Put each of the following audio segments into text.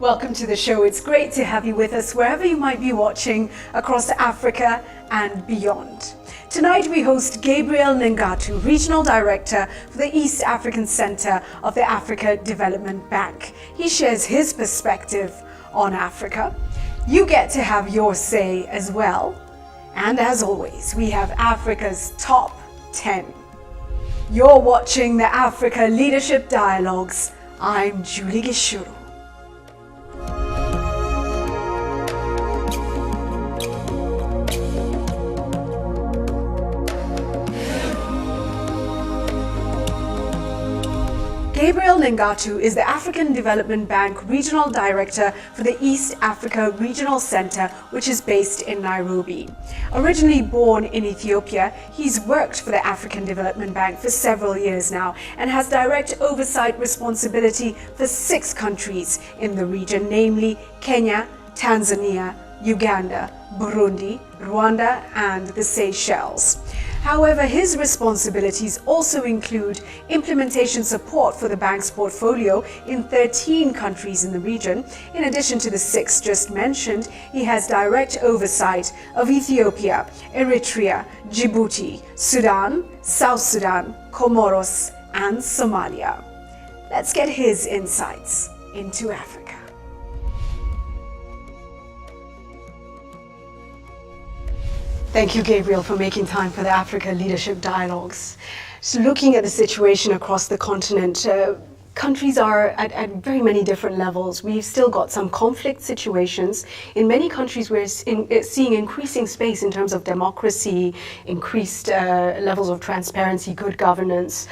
Welcome to the show. It's great to have you with us wherever you might be watching across Africa and beyond. Tonight we host Gabriel Negatu, Regional Director for the East African Center of the Africa Development Bank. He shares his perspective on Africa. You get to have your say as well. And as always, we have Africa's Top 10. You're watching the Africa Leadership Dialogues. I'm Julie Gichuru. Gabriel Negatu is the African Development Bank Regional Director for the East Africa Regional Center, which is based in Nairobi. Originally born in Ethiopia, he's worked for the African Development Bank for several years now and has direct oversight responsibility for 6 countries in the region, namely Kenya, Tanzania, Uganda, Burundi, Rwanda, and the Seychelles. However, his responsibilities also include implementation support for the bank's portfolio in 13 countries in the region. In addition to the 6 just mentioned, he has direct oversight of Ethiopia, Eritrea, Djibouti, Sudan, South Sudan, Comoros, and Somalia. Let's get his insights into Africa. Thank you, Gabriel, for making time for the Africa Leadership Dialogues. So looking at the situation across the continent, countries are at very many different levels. We've still got some conflict situations. In many countries, we're seeing increasing space in terms of democracy, increased levels of transparency, good governance.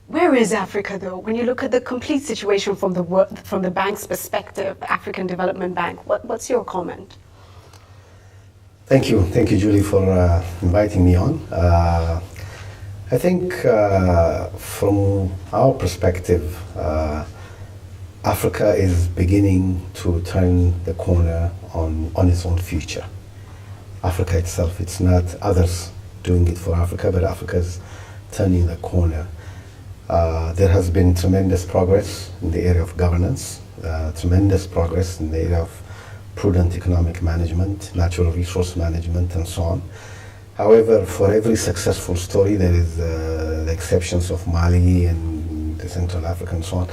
Where is Africa, though? When you look at the complete situation from the bank's perspective, African Development Bank, what's your comment? Thank you, Julie, for inviting me on. I think from our perspective, Africa is beginning to turn the corner on its own future. Africa itself, it's not others doing it for Africa, but Africa is turning the corner. There has been tremendous progress in the area of governance, tremendous progress in the area of prudent economic management, natural resource management, and so on. However, for every successful story, there is the exceptions of Mali and the Central Africa and so on.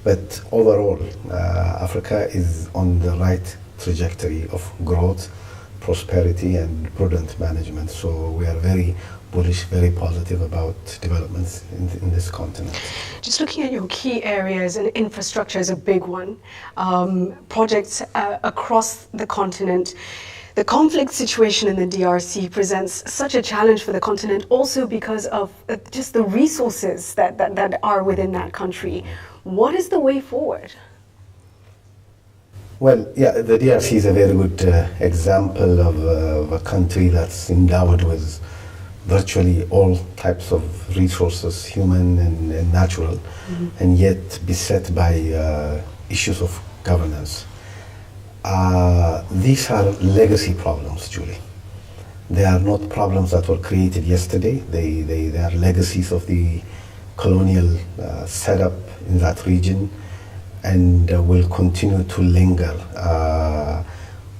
But overall, Africa is on the right trajectory of growth, prosperity, and prudent management. So we are very bullish, very positive about developments in this continent. Just looking at your key areas, and infrastructure is a big one. Projects across the continent. The conflict situation in the DRC presents such a challenge for the continent also because of just the resources that are within that country. What is the way forward? Well, yeah, the DRC is a very good example of a country that's endowed with virtually all types of resources, human and natural, and yet beset by issues of governance. These are legacy problems, Julie. They are not problems that were created yesterday. They are legacies of the colonial setup in that region and will continue to linger.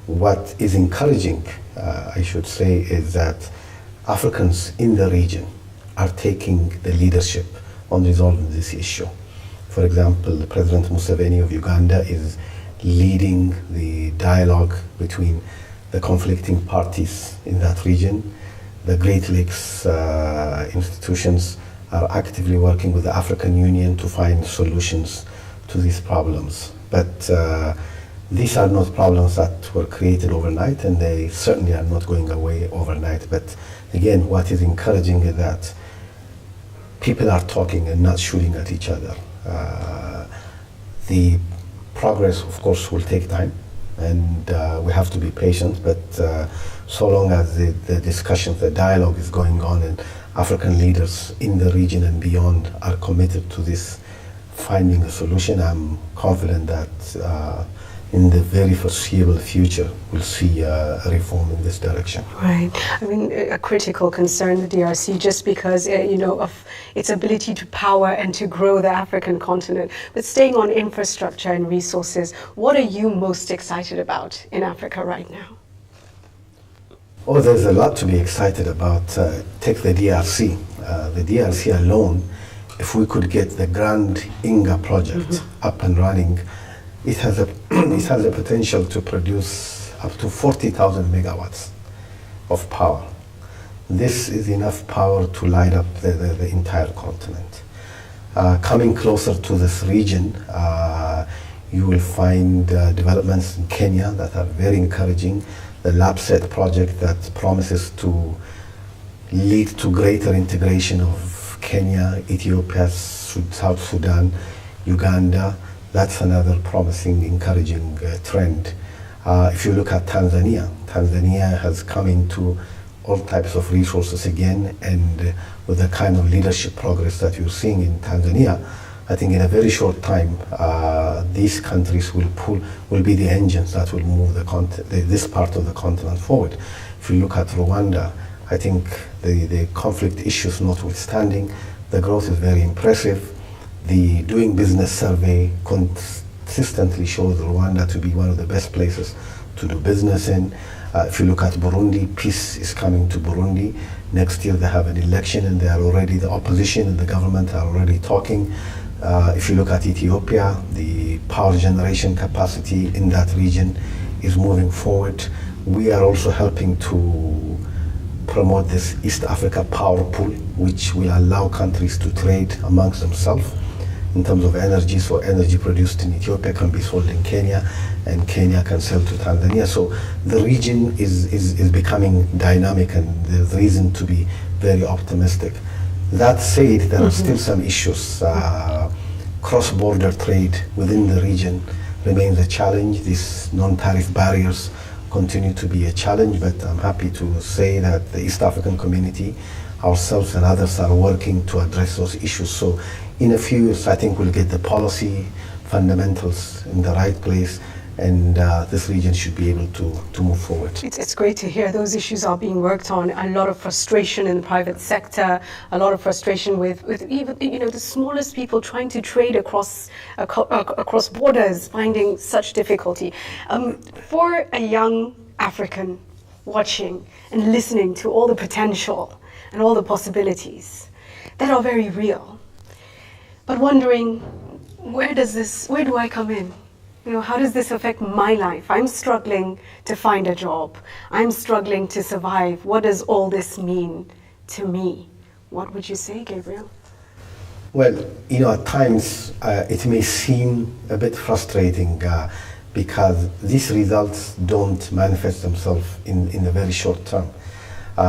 What is encouraging, I should say, is that Africans in the region are taking the leadership on resolving this issue. For example, President Museveni of Uganda is leading the dialogue between the conflicting parties in that region. The Great Lakes institutions are actively working with the African Union to find solutions to these problems. But these are not problems that were created overnight, and they certainly are not going away overnight. But again, what is encouraging is that people are talking and not shooting at each other. The progress, of course, will take time, and we have to be patient, but so long as the discussion, the dialogue is going on, and African leaders in the region and beyond are committed to this, finding a solution, I'm confident that in the very foreseeable future, we'll see a reform in this direction. Right. I mean, a critical concern, the DRC, just because, of its ability to power and to grow the African continent. But staying on infrastructure and resources, what are you most excited about in Africa right now? Oh, there's a lot to be excited about. Take the DRC. The DRC alone, if we could get the Grand Inga project up and running, it has a potential to produce up to 40,000 megawatts of power. This is enough power to light up the entire continent. Coming closer to this region, you will find developments in Kenya that are very encouraging. The LabSet project that promises to lead to greater integration of Kenya, Ethiopia, South Sudan, Uganda. That's another promising, encouraging trend. If you look at Tanzania, Tanzania has come into all types of resources again, and with the kind of leadership progress that you're seeing in Tanzania, I think in a very short time, these countries will be the engines that will move this part of the continent forward. If you look at Rwanda, I think the conflict issues notwithstanding, the growth is very impressive. The Doing Business survey consistently shows Rwanda to be one of the best places to do business in. If you look at Burundi, peace is coming to Burundi. Next year they have an election, and the opposition and the government are already talking. If you look at Ethiopia, the power generation capacity in that region is moving forward. We are also helping to promote this East Africa power pool, which will allow countries to trade amongst themselves in terms of energy. So energy produced in Ethiopia can be sold in Kenya, and Kenya can sell to Tanzania. So the region is becoming dynamic, and there's reason to be very optimistic. That said, there are still some issues. Cross-border trade within the region remains a challenge. These non-tariff barriers continue to be a challenge, but I'm happy to say that the East African community, ourselves and others, are working to address those issues. So in a few years, I think we'll get the policy fundamentals in the right place, and this region should be able to move forward. It's great to hear those issues are being worked on. A lot of frustration in the private sector, a lot of frustration with even the smallest people trying to trade across borders, finding such difficulty. For a young African watching and listening to all the potential and all the possibilities that are very real, but wondering, where do I come in? How does this affect my life? I'm struggling to find a job. I'm struggling to survive. What does all this mean to me? What would you say, Gabriel? Well, at times it may seem a bit frustrating because these results don't manifest themselves in a very short term.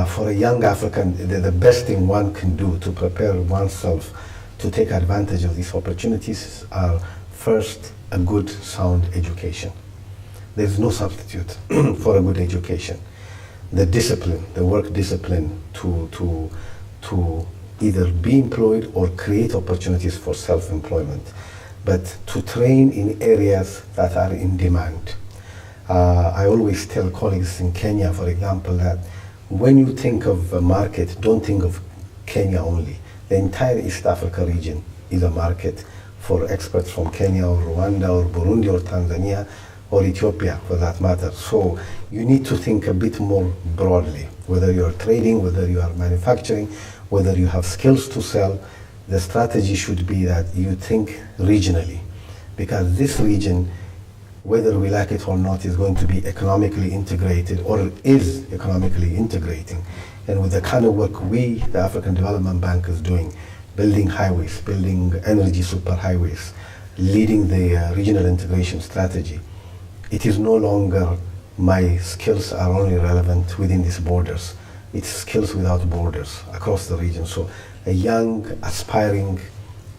For a young African, the best thing one can do to prepare oneself to take advantage of these opportunities are, first, a good, sound education. There's no substitute for a good education. The discipline, the work discipline to either be employed or create opportunities for self-employment, but to train in areas that are in demand. I always tell colleagues in Kenya, for example, that when you think of a market, don't think of Kenya only. The entire East Africa region is a market for experts from Kenya or Rwanda or Burundi or Tanzania or Ethiopia, for that matter. So you need to think a bit more broadly, whether you are trading, whether you are manufacturing, whether you have skills to sell. The strategy should be that you think regionally, because this region, whether we like it or not, is going to be economically integrated, or is economically integrating. And with the kind of work we, the African Development Bank, is doing, building highways, building energy superhighways, leading the regional integration strategy, it is no longer my skills are only relevant within these borders. It's skills without borders across the region. So a young, aspiring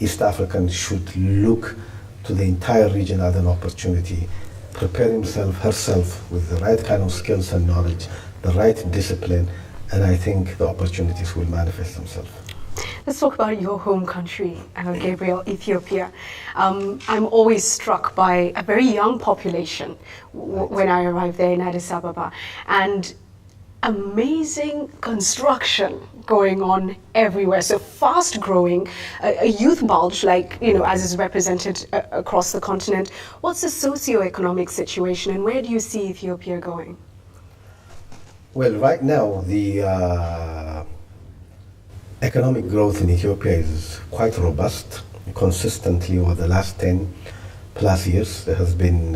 East African should look to the entire region as an opportunity, prepare himself, herself with the right kind of skills and knowledge, the right discipline, and I think the opportunities will manifest themselves. Let's talk about your home country, Gabriel, Ethiopia. I'm always struck by a very young population when I arrived there in Addis Ababa, and amazing construction going on everywhere. So fast growing, a youth bulge, like, as is represented across the continent. What's the socio-economic situation, and where do you see Ethiopia going? Well, right now, the economic growth in Ethiopia is quite robust. Consistently over the last 10 plus years, there has been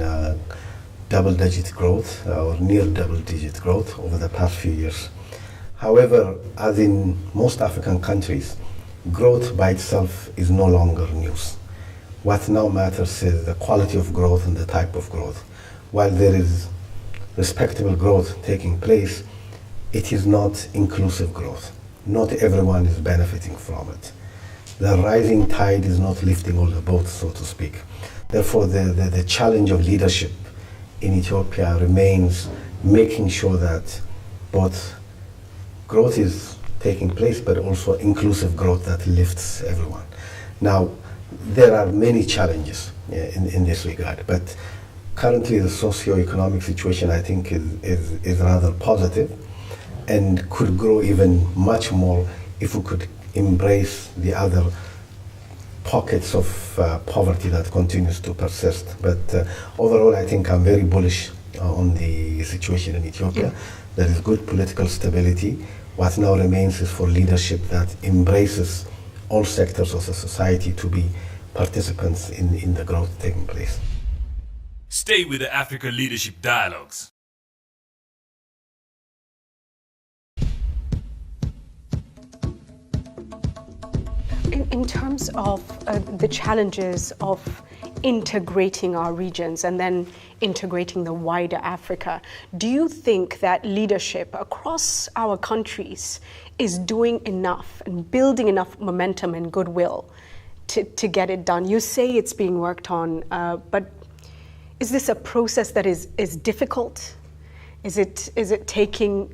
double-digit growth or near double-digit growth over the past few years. However, as in most African countries, growth by itself is no longer news. What now matters is the quality of growth and the type of growth. While there is respectable growth taking place, it is not inclusive growth. Not everyone is benefiting from it. The rising tide is not lifting all the boats, so to speak. Therefore, the challenge of leadership in Ethiopia remains making sure that both growth is taking place, but also inclusive growth that lifts everyone. Now, there are many challenges in this regard, but currently the socio-economic situation, I think, is rather positive and could grow even much more if we could embrace the other pockets of poverty that continues to persist. But overall, I think I'm very bullish on the situation in Ethiopia. There is good political stability. What now remains is for leadership that embraces all sectors of the society to be participants in the growth taking place. Stay with the Africa Leadership Dialogues. In terms of the challenges of integrating our regions and then integrating the wider Africa, do you think that leadership across our countries is doing enough and building enough momentum and goodwill to get it done? You say it's being worked on, but is this a process that is difficult? Is it taking,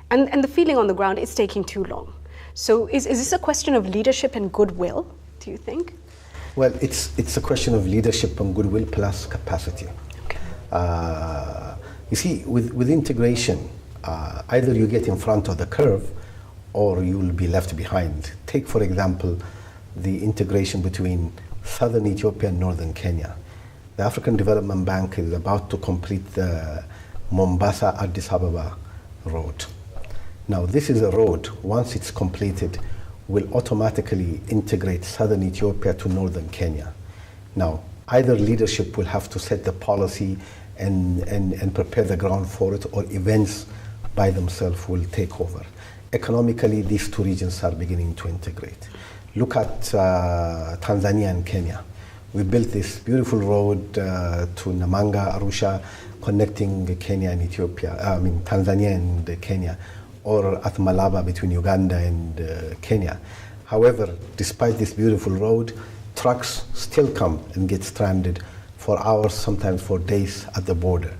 and the feeling on the ground, it's taking too long? So is this a question of leadership and goodwill, do you think? Well, it's a question of leadership and goodwill plus capacity. Okay. You see, with integration, either you get in front of the curve or you will be left behind. Take, for example, the integration between southern Ethiopia and northern Kenya. The African Development Bank is about to complete the Mombasa-Addis Ababa road. Now, this is a road, once it's completed, will automatically integrate southern Ethiopia to northern Kenya. Now, either leadership will have to set the policy and prepare the ground for it, or events by themselves will take over. Economically, these two regions are beginning to integrate. Look at Tanzania and Kenya. We built this beautiful road to Namanga, Arusha, connecting Kenya and Ethiopia, Tanzania and Kenya, or at Malaba between Uganda and Kenya. However, despite this beautiful road, trucks still come and get stranded for hours, sometimes for days at the border.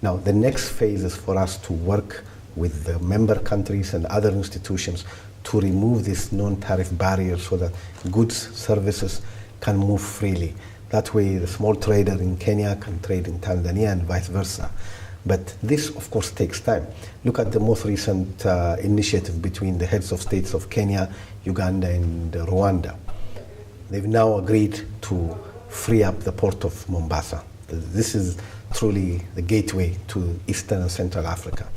Now, the next phase is for us to work with the member countries and other institutions to remove this non-tariff barrier so that goods, services can move freely. That way, the small trader in Kenya can trade in Tanzania and vice versa. But this, of course, takes time. Look at the most recent initiative between the heads of states of Kenya, Uganda, and Rwanda. They've now agreed to free up the port of Mombasa. This is truly the gateway to Eastern and Central Africa.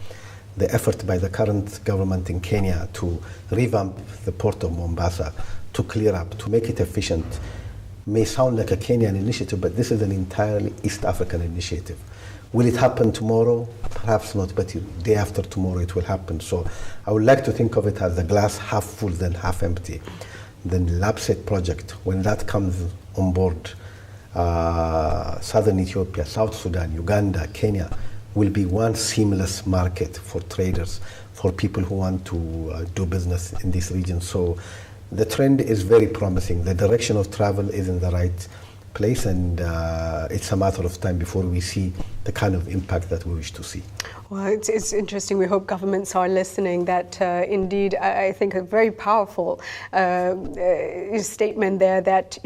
The effort by the current government in Kenya to revamp the port of Mombasa, to clear up, to make it efficient, may sound like a Kenyan initiative, but this is an entirely East African initiative. Will it happen tomorrow? Perhaps not, but day after tomorrow it will happen. So I would like to think of it as the glass half full than half empty. The LAPSET project, when that comes on board, southern Ethiopia, South Sudan, Uganda, Kenya, will be one seamless market for traders, for people who want to do business in this region. So the trend is very promising. The direction of travel is in the right place, and it's a matter of time before we see the kind of impact that we wish to see. Well, it's interesting. We hope governments are listening. That indeed, I think a very powerful statement there. That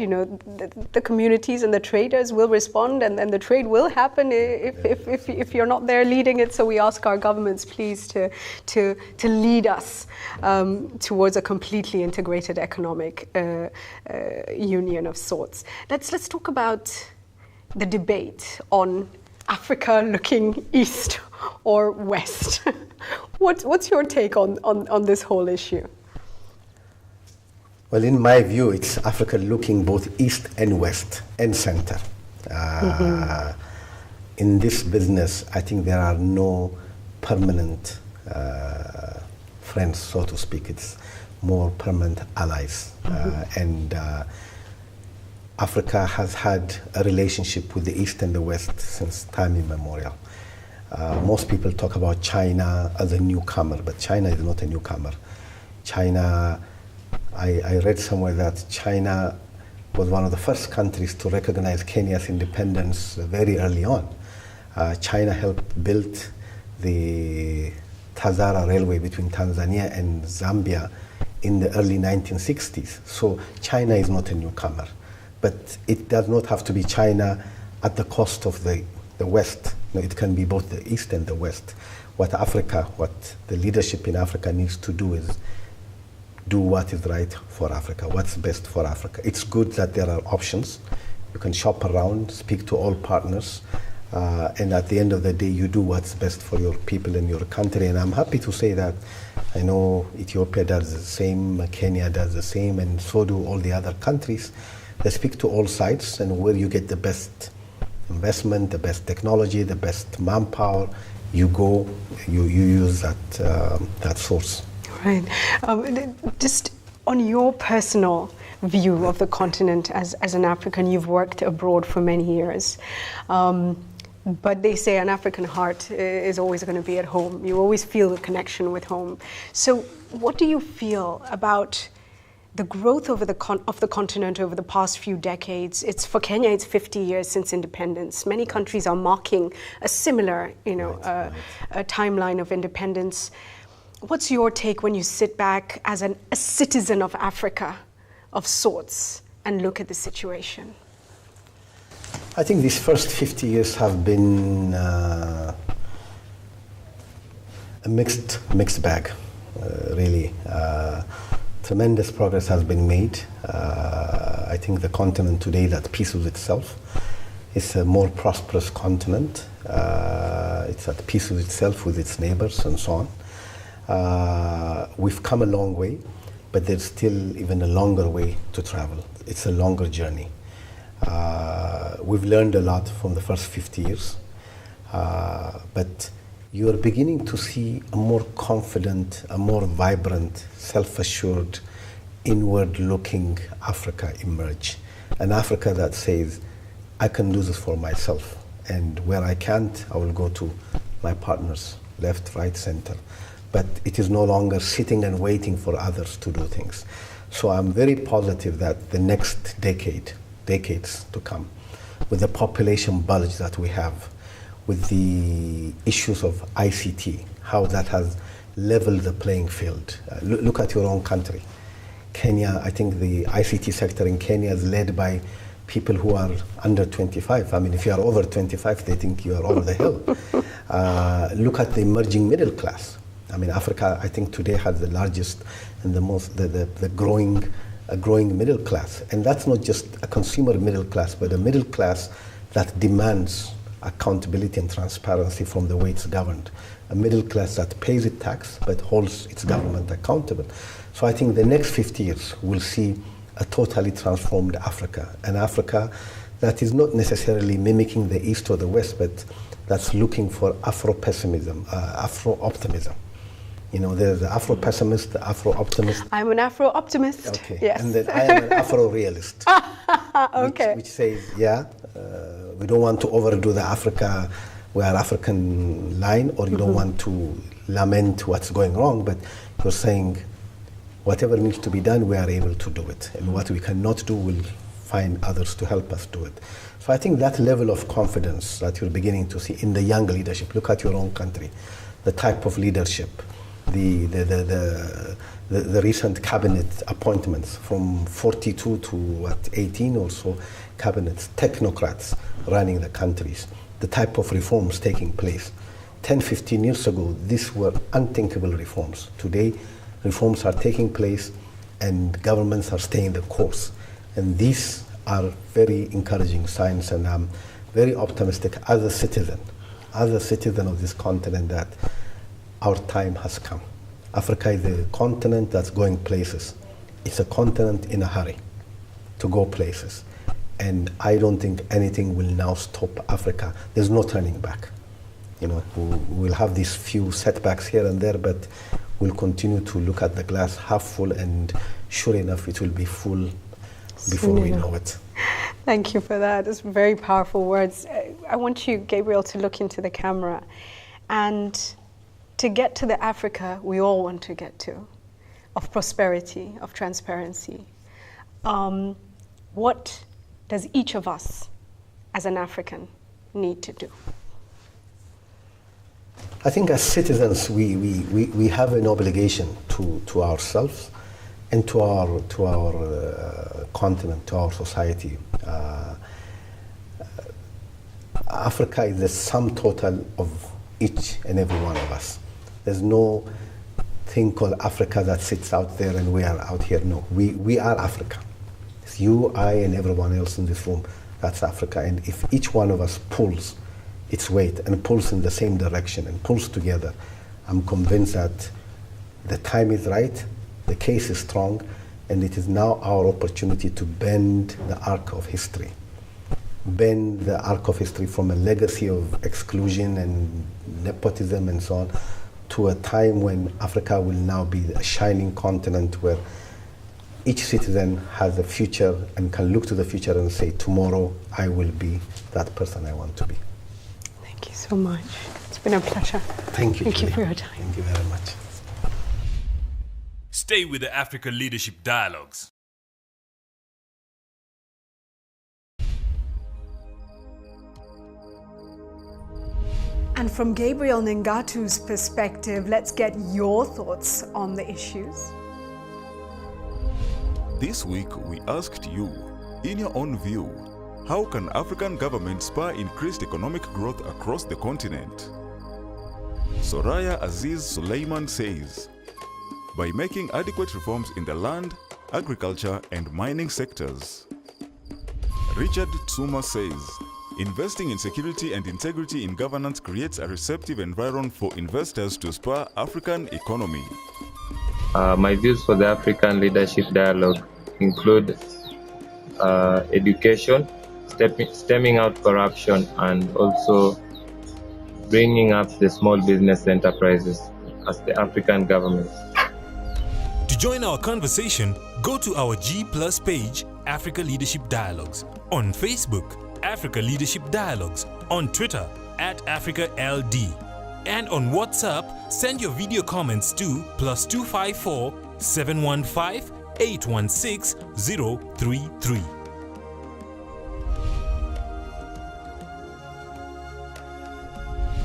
the communities and the traders will respond, and the trade will happen if you're not there leading it. So we ask our governments, please, to lead us towards a completely integrated economic union of sorts. Let's talk about the debate on Africa looking east or west. What's your take on this whole issue? Well, in my view, it's Africa looking both east and west and center. In this business, I think there are no permanent friends, so to speak. It's more permanent allies. And Africa has had a relationship with the East and the West since time immemorial. Most people talk about China as a newcomer, but China is not a newcomer. China, I read somewhere that China was one of the first countries to recognize Kenya's independence very early on. China helped build the Tazara Railway between Tanzania and Zambia in the early 1960s. So China is not a newcomer. But it does not have to be China at the cost of the West. No, it can be both the East and the West. What the leadership in Africa needs to do is do what is right for Africa, what's best for Africa. It's good that there are options. You can shop around, speak to all partners, and at the end of the day, you do what's best for your people and your country. And I'm happy to say that I know Ethiopia does the same, Kenya does the same, and so do all the other countries. They speak to all sides, and where you get the best investment, the best technology, the best manpower, you go, you use that source. Right. Just on your personal view of the continent as an African, you've worked abroad for many years. But they say an African heart is always going to be at home. You always feel the connection with home. So what do you feel about the growth of the continent over the past few decades? For Kenya, it's 50 years since independence. Many countries are marking a similar, a timeline of independence. What's your take when you sit back as a citizen of Africa of sorts and look at the situation? I think these first 50 years have been a mixed bag, really. Tremendous progress has been made. I think the continent today is at peace with itself. It's a more prosperous continent. It's at peace with itself, with its neighbors, and so on. We've come a long way, but there's still even a longer way to travel. It's a longer journey. We've learned a lot from the first 50 years, but you're beginning to see a more confident, a more vibrant, self-assured, inward-looking Africa emerge. An Africa that says, I can do this for myself, and where I can't, I will go to my partners, left, right, center. But it is no longer sitting and waiting for others to do things. So I'm very positive that the next decades to come, with the population bulge that we have, with the issues of ICT, how that has leveled the playing field. Look at your own country. Kenya, I think the ICT sector in Kenya is led by people who are under 25. I mean, if you are over 25, they think you are over the hill. Look at the emerging middle class. I mean, Africa, I think today has the largest and the growing middle class. And that's not just a consumer middle class, but a middle class that demands accountability and transparency from the way it's governed. A middle class that pays its tax, but holds its government accountable. So I think the next 50 years will see a totally transformed Africa, an Africa that is not necessarily mimicking the East or the West, but that's looking for Afro-pessimism, Afro-optimism. You know, there's the Afro-pessimist, the Afro-optimist. I'm an Afro-optimist. Okay. Yes. And then I am an Afro-realist. Okay. Which says, we don't want to overdo the Africa, we are African line, or you don't want to lament what's going wrong, but you're saying whatever needs to be done, we are able to do it. And what we cannot do, we'll find others to help us do it. So I think that level of confidence that you're beginning to see in the young leadership, look at your own country, the type of leadership, the recent cabinet appointments from 42 to 18 or so cabinets, technocrats running the countries, the type of reforms taking place. 10, 15 years ago, these were unthinkable reforms. Today, reforms are taking place and governments are staying the course. And these are very encouraging signs, and I'm very optimistic as a citizen of this continent that our time has come. Africa is a continent that's going places. It's a continent in a hurry to go places. And I don't think anything will now stop Africa. There's no turning back. You know, we'll have these few setbacks here and there, but we'll continue to look at the glass half full, and sure enough, it will be full before we know it. Thank you for that. It's very powerful words. I want you, Gabriel, to look into the camera and to get to the Africa we all want to get to, of prosperity, of transparency. What does each of us as an African need to do? I think as citizens, we have an obligation to ourselves and to our continent, to our society. Africa is the sum total of each and every one of us. There's no thing called Africa that sits out there and we are out here. No, we are Africa. It's you, I, and everyone else in this room. That's Africa. And if each one of us pulls its weight and pulls in the same direction and pulls together, I'm convinced that the time is right, the case is strong, and it is now our opportunity to bend the arc of history. Bend the arc of history from a legacy of exclusion and nepotism and so on to a time when Africa will now be a shining continent where each citizen has a future and can look to the future and say, tomorrow I will be that person I want to be. Thank you so much. It's been a pleasure. Thank you. Thank you for your time. Thank you very much. Stay with the Africa Leadership Dialogues. And from Gabriel Negatu's perspective, let's get your thoughts on the issues. This week, we asked you, in your own view, how can African governments spur increased economic growth across the continent? Soraya Aziz Suleiman says, by making adequate reforms in the land, agriculture, and mining sectors. Richard Tsuma says, investing in security and integrity in governance creates a receptive environment for investors to spur African economy. My views for the African Leadership Dialogue include education, stemming out corruption, and also bringing up the small business enterprises as the African government. To join our conversation, go to our G+ page, Africa Leadership Dialogues, on Facebook, Africa Leadership Dialogues, on Twitter, @AfricaLD, and on WhatsApp, send your video comments to +254 715 816 033.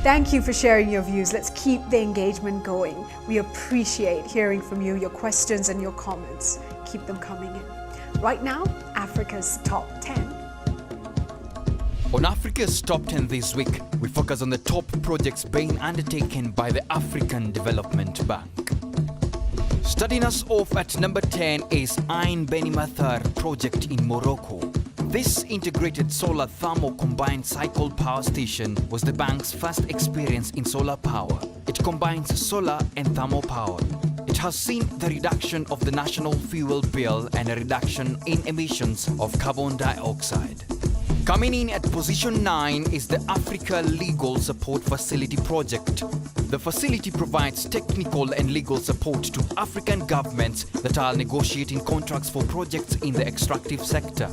Thank you for sharing your views. Let's keep the engagement going. We appreciate hearing from you, your questions and your comments. Keep them coming in. Right now, Africa's Top 10. On Africa's Top 10 this week, we focus on the top projects being undertaken by the African Development Bank. Starting us off at number 10 is AINBENIMATHAR project in Morocco. This integrated solar thermal combined cycle power station was the bank's first experience in solar power. It combines solar and thermal power. It has seen the reduction of the national fuel bill and a reduction in emissions of carbon dioxide. Coming in at position 9 is the Africa Legal Support Facility project. The facility provides technical and legal support to African governments that are negotiating contracts for projects in the extractive sector.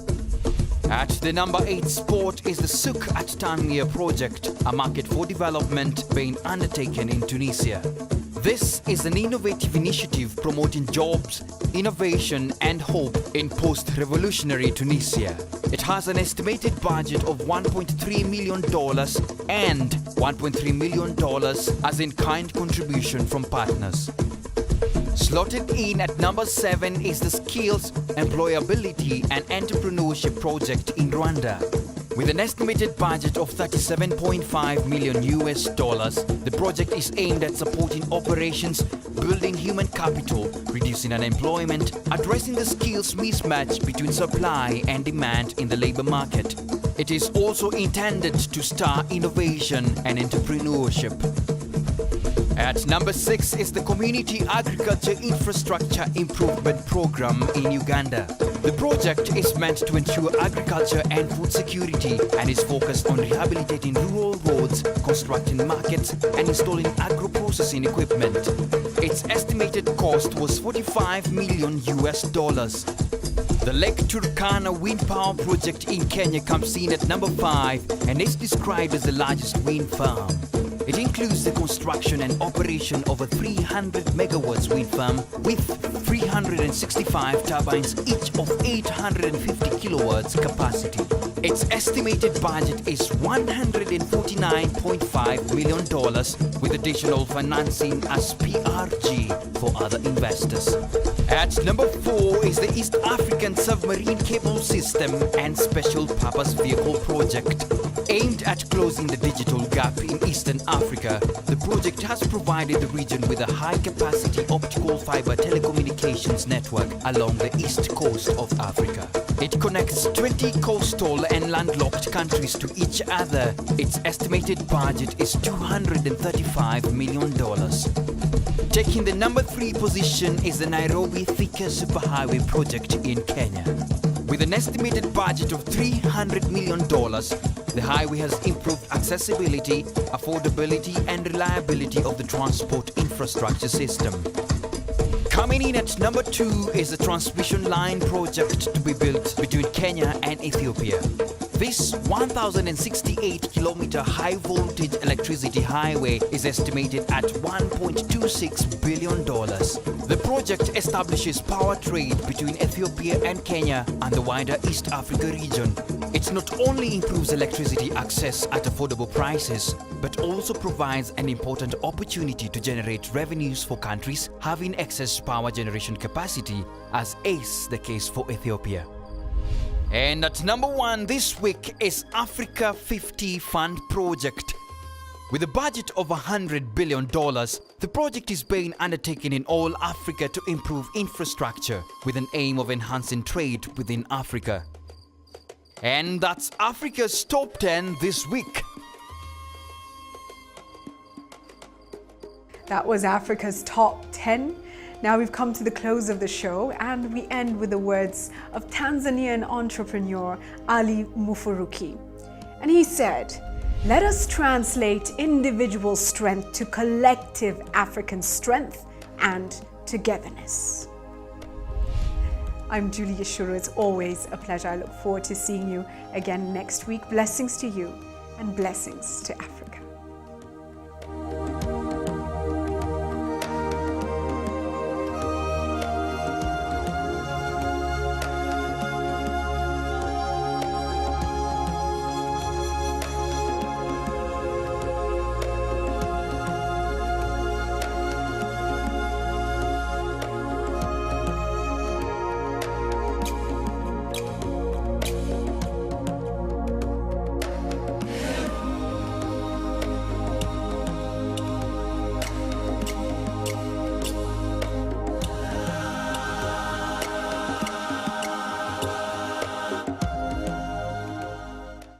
At the number 8 spot is the Souk at Tangier project, a market for development being undertaken in Tunisia. This is an innovative initiative promoting jobs, innovation and hope in post-revolutionary Tunisia. It has an estimated budget of $1.3 million and $1.3 million as in-kind contribution from partners. Slotted in at number 7 is the Skills, Employability and Entrepreneurship project in Rwanda. With an estimated budget of $37.5 million, the project is aimed at supporting operations, building human capital, reducing unemployment, addressing the skills mismatch between supply and demand in the labor market. It is also intended to stir innovation and entrepreneurship. At number 6 is the Community Agriculture Infrastructure Improvement Program in Uganda. The project is meant to ensure agriculture and food security and is focused on rehabilitating rural roads, constructing markets and installing agro-processing equipment. Its estimated cost was $45 million. The Lake Turkana wind power project in Kenya comes in at number 5 and is described as the largest wind farm. It includes the construction and operation of a 300 megawatts wind farm with 365 turbines, each of 850 kilowatts capacity. Its estimated budget is $149.5 million with additional financing as PRG for other investors. At number 4 is the East African Submarine Cable System and Special Purpose Vehicle Project. Aimed at closing the digital gap in Eastern Africa, the project has provided the region with a high-capacity optical fiber telecommunications network along the east coast of Africa. It connects 20 coastal and landlocked countries to each other. Its estimated budget is $235 million. Taking the number 3 position is the Nairobi Thika Superhighway project in Kenya. With an estimated budget of $300 million, the highway has improved accessibility, affordability and reliability of the transport infrastructure system. Coming in at number 2 is the transmission line project to be built between Kenya and Ethiopia. This 1,068-kilometer high-voltage electricity highway is estimated at $1.26 billion. The project establishes power trade between Ethiopia and Kenya and the wider East Africa region. It not only improves electricity access at affordable prices, but also provides an important opportunity to generate revenues for countries having excess power generation capacity, as is the case for Ethiopia. And at number 1 this week is Africa 50 Fund Project. With a budget of $100 billion, the project is being undertaken in all Africa to improve infrastructure with an aim of enhancing trade within Africa. And that's Africa's Top 10 this week. That was Africa's Top 10. Now we've come to the close of the show and we end with the words of Tanzanian entrepreneur Ali Mufuruki. And he said, "Let us translate individual strength to collective African strength and togetherness." I'm Julie Gichuru. It's always a pleasure. I look forward to seeing you again next week. Blessings to you and blessings to Africa.